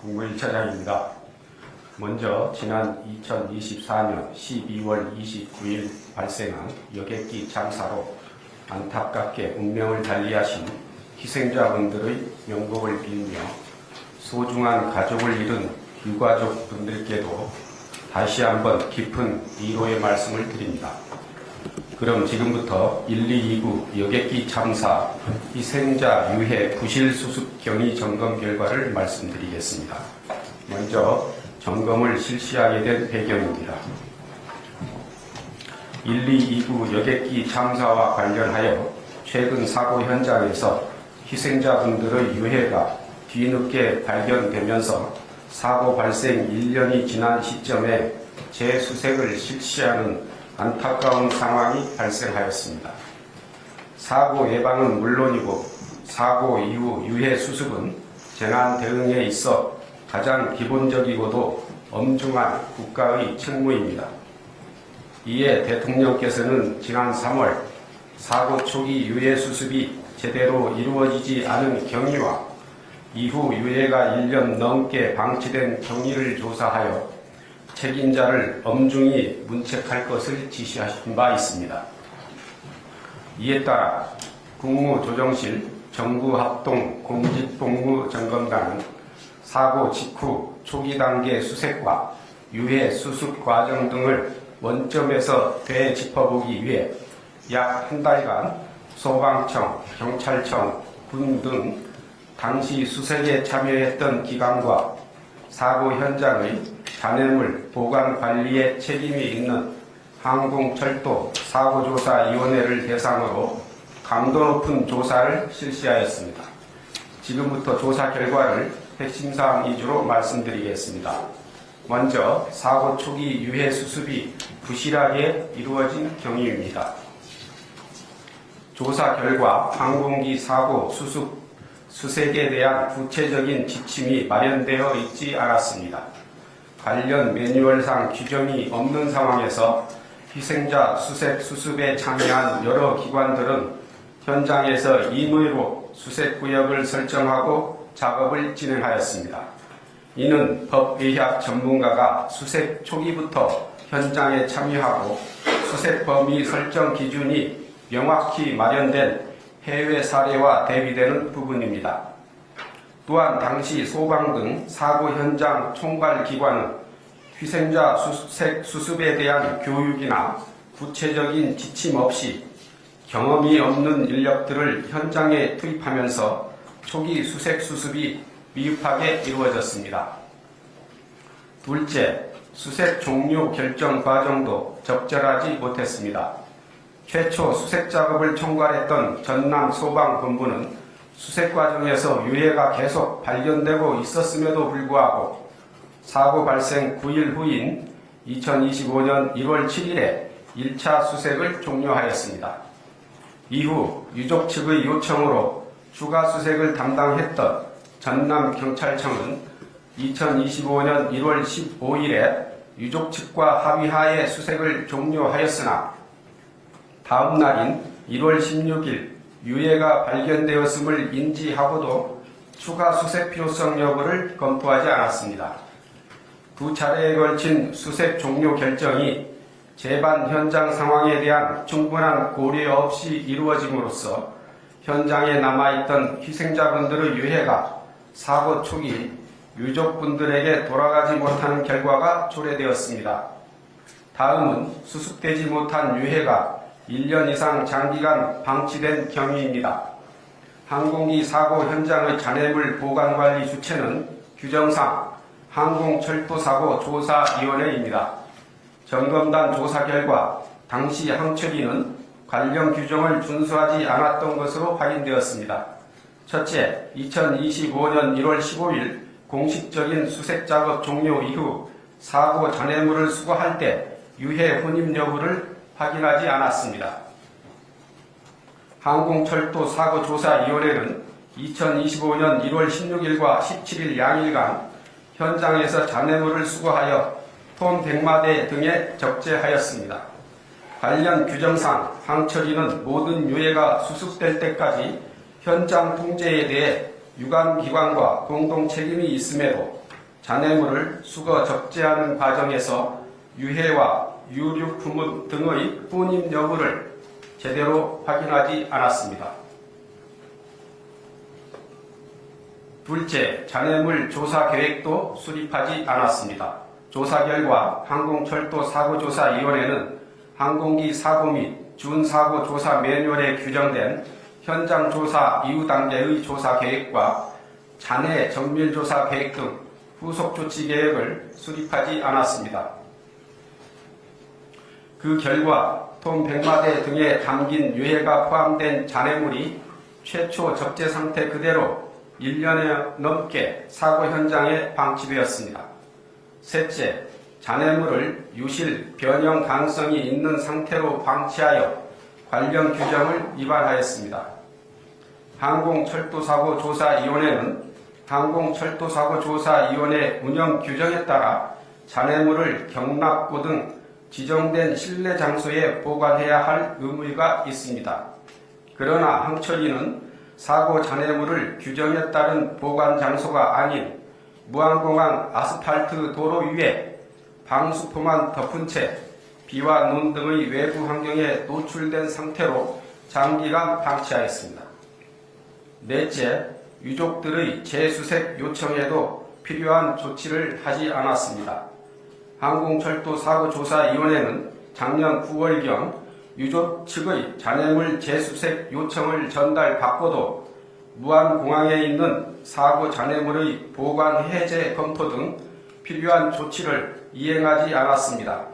국무일차장입니다. 먼저 지난 2024년 12월 29일 발생한 여객기 참사로 안타깝게 운명을 달리하신 희생자분들의 명복을 빌며 소중한 가족을 잃은 유가족분들께도 다시 한번 깊은 위로의 말씀을 드립니다. 그럼 지금부터 112구 여객기 참사 희생자 유해 부실 수습 경위 점검 결과를 말씀드리겠습니다. 먼저 점검을 실시하게 된 배경입니다. 112구 여객기 참사와 관련하여 최근 사고 현장에서 희생자분들의 유해가 뒤늦게 발견되면서 사고 발생 1년이 지난 시점에 재수색을 실시하는 안타까운 상황이 발생하였습니다. 사고 예방은 물론이고 사고 이후 유해 수습은 재난 대응에 있어 가장 기본적이고도 엄중한 국가의 책무입니다. 이에 대통령께서는 지난 3월 사고 초기 유해 수습이 제대로 이루어지지 않은 경위와 이후 유해가 1년 넘게 방치된 경위를 조사하여 책임자를 엄중히 문책할 것을 지시하신 바 있습니다. 이에 따라 국무조정실 정부합동공직복무점검단은 사고 직후 초기 단계 수색과 유해 수습 과정 등을 원점에서 되짚어보기 위해 약 한 달간 소방청, 경찰청, 군 등 당시 수색에 참여했던 기관과 사고 현장의 잔해물 보관 관리에 책임이 있는 항공철도 사고조사위원회를 대상으로 강도 높은 조사를 실시하였습니다. 지금부터 조사 결과를 핵심사항 위주로 말씀드리겠습니다. 먼저 사고 초기 유해 수습이 부실하게 이루어진 경위입니다. 조사 결과 항공기 사고 수색에 대한 구체적인 지침이 마련되어 있지 않았습니다. 관련 매뉴얼상 규정이 없는 상황에서 희생자 수습에 참여한 여러 기관들은 현장에서 임의로 수색구역을 설정하고 작업을 진행하였습니다. 이는 법의학 전문가가 수색 초기부터 현장에 참여하고 수색 범위 설정 기준이 명확히 마련된 해외 사례와 대비되는 부분입니다. 또한 당시 소방 등 사고 현장 총괄 기관은 희생자 수습에 대한 교육이나 구체적인 지침 없이 경험이 없는 인력들을 현장에 투입하면서 초기 수습이 미흡하게 이루어졌습니다. 둘째, 수색 종료 결정 과정도 적절하지 못했습니다. 최초 수색 작업을 총괄했던 전남소방본부는 수색 과정에서 유해가 계속 발견되고 있었음에도 불구하고 사고 발생 9일 후인 2025년 1월 7일에 1차 수색을 종료하였습니다. 이후 유족 측의 요청으로 추가 수색을 담당했던 전남경찰청은 2025년 1월 15일에 유족 측과 합의하에 수색을 종료하였으나 다음 날인 1월 16일 유해가 발견되었음을 인지하고도 추가 수색 필요성 여부를 검토하지 않았습니다. 두 차례에 걸친 수색 종료 결정이 재반 현장 상황에 대한 충분한 고려 없이 이루어짐으로써 현장에 남아있던 희생자분들의 유해가 사고 초기 유족분들에게 돌아가지 못하는 결과가 초래되었습니다. 다음은 수습되지 못한 유해가 1년 이상 장기간 방치된 경위입니다. 항공기 사고 현장의 잔해물 보관관리 주체는 규정상 항공철도사고조사위원회입니다. 점검단 조사 결과 당시 항철위는 관련 규정을 준수하지 않았던 것으로 확인되었습니다. 첫째, 2025년 1월 15일 공식적인 수색작업 종료 이후 사고 잔해물을 수거할 때 유해 혼입 여부를 확인하지 않았습니다. 항공철도사고조사위원회는 2025년 1월 16일과 17일 양일간 현장에서 잔해물을 수거하여 톤 100마대 등에 적재하였습니다. 관련 규정상 항철위는 모든 유해가 수습될 때까지 현장 통제에 대해 유관기관과 공동 책임이 있음에도 잔해물을 수거 적재하는 과정에서 유해와 유류품 등의 혼입 여부를 제대로 확인하지 않았습니다. 둘째, 잔해물 조사 계획도 수립하지 않았습니다. 조사 결과 항공철도사고조사위원회는 항공기 사고 및 준사고 조사 매뉴얼에 규정된 현장 조사 이후 단계의 조사 계획과 잔해 정밀 조사 계획 등 후속 조치 계획을 수립하지 않았습니다. 그 결과 톰 100마대 등에 담긴 유해가 포함된 잔해물이 최초 적재 상태 그대로 1년여 넘게 사고 현장에 방치되었습니다. 셋째, 잔해물을 유실, 변형 가능성이 있는 상태로 방치하여 관련 규정을 위반하였습니다. 항공철도사고조사위원회는 항공철도사고조사위원회 운영 규정에 따라 잔해물을 경납고 등 지정된 실내 장소에 보관해야 할 의무가 있습니다. 그러나 항철이는 사고 잔해물을 규정에 따른 보관 장소가 아닌 무안공항 아스팔트 도로 위에 방수포만 덮은 채 비와 눈 등의 외부 환경에 노출된 상태로 장기간 방치하였습니다. 넷째, 유족들의 재수색 요청에도 필요한 조치를 하지 않았습니다. 항공철도사고조사위원회는 작년 9월경 유족 측의 잔해물 재수색 요청을 전달받고도 무안공항에 있는 사고 잔해물의 보관 해제 검토 등 필요한 조치를 이행하지 않았습니다.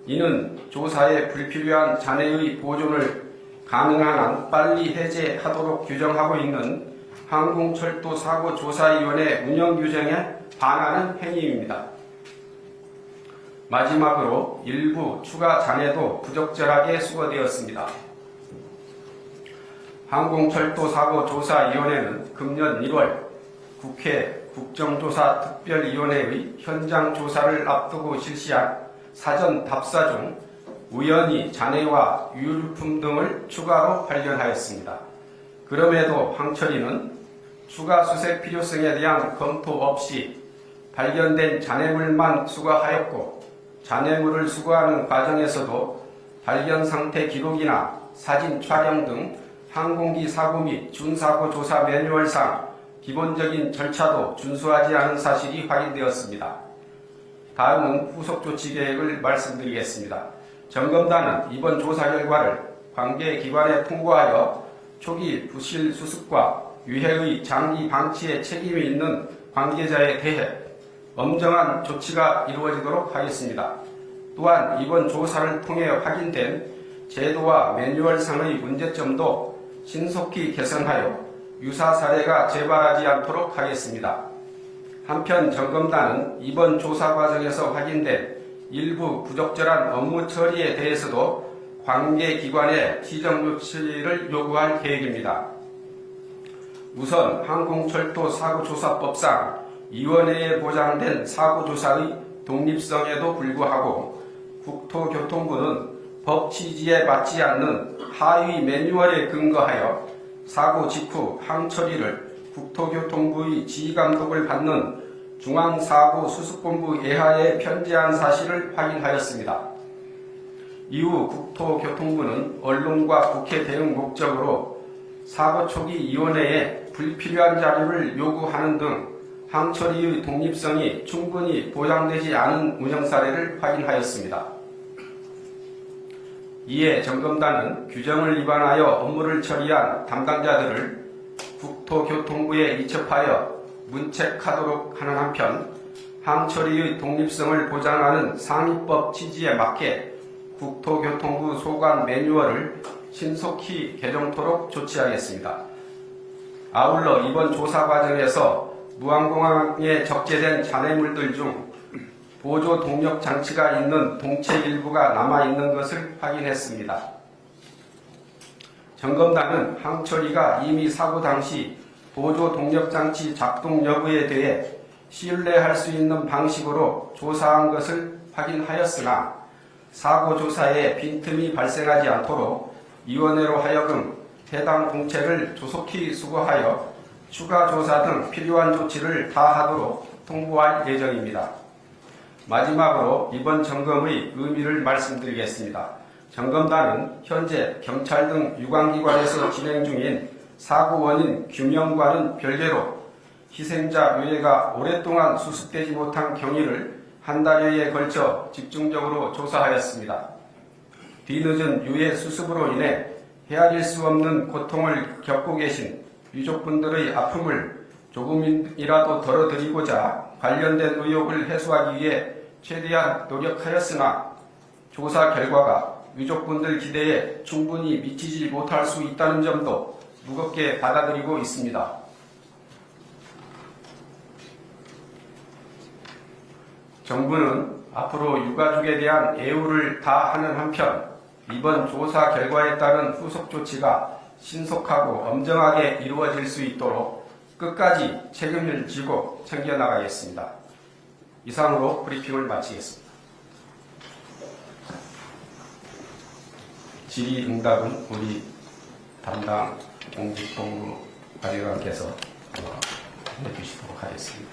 이는 조사에 불필요한 잔해의 보존을 가능한 한 빨리 해제하도록 규정하고 있는 항공철도사고조사위원회 운영규정에 반하는 행위입니다. 마지막으로 일부 추가 잔해도 부적절하게 수거되었습니다. 항공철도사고조사위원회는 금년 1월 국회 국정조사특별위원회의 현장 조사를 앞두고 실시한 사전 답사 중 우연히 잔해와 유류품 등을 추가로 발견하였습니다. 그럼에도 항철이는 추가 수색 필요성에 대한 검토 없이 발견된 잔해물만 수거하였고 잔해물을 수거하는 과정에서도 발견 상태 기록이나 사진 촬영 등 항공기 사고 및 준사고 조사 매뉴얼상 기본적인 절차도 준수하지 않은 사실이 확인되었습니다. 다음은 후속 조치 계획을 말씀드리겠습니다. 점검단은 이번 조사 결과를 관계기관에 통보하여 초기 부실 수습과 유해의 장기 방치에 책임이 있는 관계자에 대해 엄정한 조치가 이루어지도록 하겠습니다. 또한 이번 조사를 통해 확인된 제도와 매뉴얼상의 문제점도 신속히 개선하여 유사 사례가 재발하지 않도록 하겠습니다. 한편 점검단은 이번 조사 과정에서 확인된 일부 부적절한 업무 처리에 대해서도 관계기관에 시정 조치를 요구할 계획입니다. 우선 항공철도사고조사법상 위원회에 보장된 사고조사의 독립성에도 불구하고 국토교통부는 법 취지에 맞지 않는 하위 매뉴얼에 근거하여 사고 직후 항처리를 국토교통부의 지휘감독을 받는 중앙사고수습본부 예하에 편제한 사실을 확인하였습니다. 이후 국토교통부는 언론과 국회 대응 목적으로 사고 초기 위원회에 불필요한 자료를 요구하는 등 항처리의 독립성이 충분히 보장되지 않은 운영 사례를 확인하였습니다. 이에 점검단은 규정을 위반하여 업무를 처리한 담당자들을 국토교통부에 이첩하여 문책하도록 하는 한편 항처리의 독립성을 보장하는 상위법 취지에 맞게 국토교통부 소관 매뉴얼을 신속히 개정토록 조치하겠습니다. 아울러 이번 조사 과정에서 무안공항에 적재된 잔해물들 중 보조 동력 장치가 있는 동체 일부가 남아있는 것을 확인했습니다. 점검단은 항처리가 이미 사고 당시 보조 동력 장치 작동 여부에 대해 신뢰할 수 있는 방식으로 조사한 것을 확인하였으나 사고 조사에 빈틈이 발생하지 않도록 위원회로 하여금 해당 동체를 조속히 수거하여 추가 조사 등 필요한 조치를 다하도록 통보할 예정입니다. 마지막으로 이번 점검의 의미를 말씀드리겠습니다. 점검단은 현재 경찰 등 유관기관에서 진행 중인 사고 원인 규명과는 별개로 희생자 유해가 오랫동안 수습되지 못한 경위를 한 달여에 걸쳐 집중적으로 조사하였습니다. 뒤늦은 유해 수습으로 인해 헤아릴 수 없는 고통을 겪고 계신 유족분들의 아픔을 조금이라도 덜어드리고자 관련된 의혹을 해소하기 위해 최대한 노력하였으나 조사 결과가 유족분들 기대에 충분히 미치지 못할 수 있다는 점도 무겁게 받아들이고 있습니다. 정부는 앞으로 유가족에 대한 애우를 다하는 한편 이번 조사 결과에 따른 후속 조치가 신속하고 엄정하게 이루어질 수 있도록 끝까지 책임을 지고 챙겨나가겠습니다. 이상으로 브리핑을 마치겠습니다. 질의응답은 우리 담당 공직본부 관리관께서 해주시도록 하겠습니다.